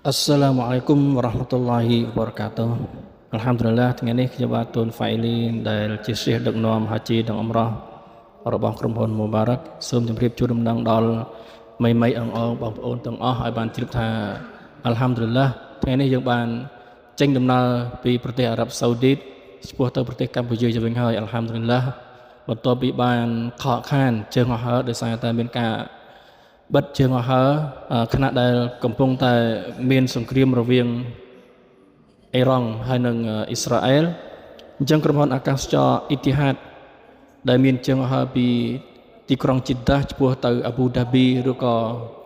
Assalamualaikum warahmatullahi wabarakatuh. Alhamdulillah ថ្ងៃនេះខ្ញុំបាទទូនហ្វៃលីនដែលជាសិស្សដឹកនាំហាជីនិងអមរ៉ះរបស់ក្រុមហ៊ុន Mubarak សូមជម្រាបជូនដំណឹងដល់មីអងបងប្អូនទាំងអស់ឲ្យបានជ្រាបថា Alhamdulillah ថ្ងៃនេះយើងបានចេញដំណើរពីប្រទេសអារ៉ាប់សាអូឌីតឆ្ពោះទៅប្រទេសកម្ពុជាទៅវិញហើយ Alhamdulillah បន្ទាប់ពីបានខកខានជើងអស់ហើយដោយសារតែមានការបិទជើងអស់ហើយខណៈដែលកំពុងតែមានសង្គ្រាមរវាងអ៊ីរ៉ង់ហើយនិងអ៊ីស្រាអែលអញ្ចឹងក្រុមហ៊ុនអាកាសចរអ៊ីទីហាតដែលមានជើងអស់ហើយពីទីក្រុងជីដាឆ្ពោះទៅអាប៊ូដាប៊ីឬក៏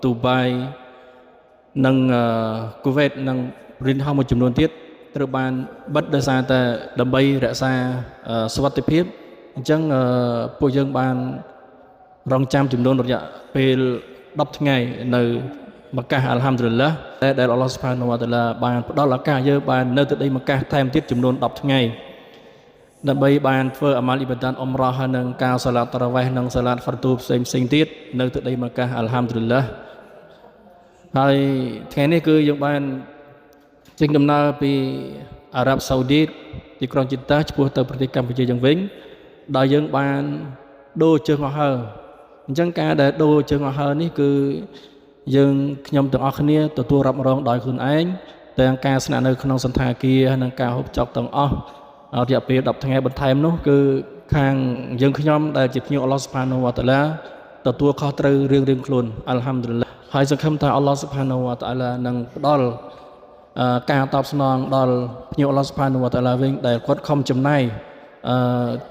ទូបៃនិងគូវេតនិងរិនហោមួយចំនួនទៀតត្រូវបានបិទដោយសារតែដើម្បីរក្សាសុវត្ថិភាពអញ្ចឹងពួកយើងបានរងចាំចំនួនរយៈពេល10ថ្ងៃនៅម៉ាកាសអល់ហាំឌុលឡាដែលអល់ឡោះស៊ុបហានវតាឡាបានផ្ដល់ឱកាសយើងបាននៅទៅដីម៉ាកាសថែមទៀតចំនួន10ថ្ងៃដើម្បីបានធ្វើអាម៉ាល់អ៊ីបាដាតអ៊ុមរ៉ាហើយនិងការសាឡាតតារ៉ាវ៉េះនិងសាឡាតហ្វារទូផ្សេងទៀតនៅទៅដីម៉ាកាសអល់ហាំឌុលឡាហើយថ្ងៃនេះគឺយើងបានចេញដំណើរពីអារ៉ាប់សាអូឌីតទីក្រុងជីតាឆ្ពោះទៅប្រទេសកម្ពុជាយ៉ាងវិញដោយយើងបានដូរជើងអស់ហើយអញ្ចឹងការដែលដូរជើងអស់ហើយនេះគឺយើងខ្ញុំទាំងអស់គ្នាទទួលរ៉ាប់រងដោយខ្លួនឯងទាំងការស្នាក់នៅក្នុងសន្តាគារនិងការហូបចុកទាំងអស់រយៈពេល10ថ្ងៃបន្ថែមនោះគឺខាងយើងខ្ញុំដែលជាភ្ញៀវអល់ឡោះស៊ុបហានវតាឡាទទួលខុសត្រូវរៀងខ្លួនអល់ហាំឌុលឡាហើយសង្ឃឹមថាអល់ឡោះស៊ុបហានវតាឡានឹងផ្ដល់ការតបស្នងដល់ភ្ញៀវអល់ឡោះស៊ុបហានវតាឡាវិញដែលគាត់ខំចំណាយ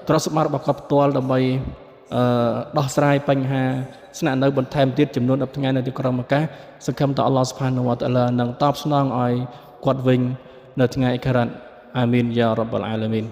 ទ្រព្យសម្បត្តិរបស់គាត់ផ្ទាល់ដើម្បីដោះស្រាយបញ្ហាស្នាក់នៅបន្ថែមទៀតចំនួន10ថ្ងៃនៅទីក្រុងម៉ាកាសសង្ឃឹមថាអល់ឡោះស៊ុបហានវតាឡានឹងតបស្នងឲ្យគាត់វិញនៅថ្ងៃអាខិរ៉ាត់អាមីនយ៉ារ៉ាប់អាឡាមីន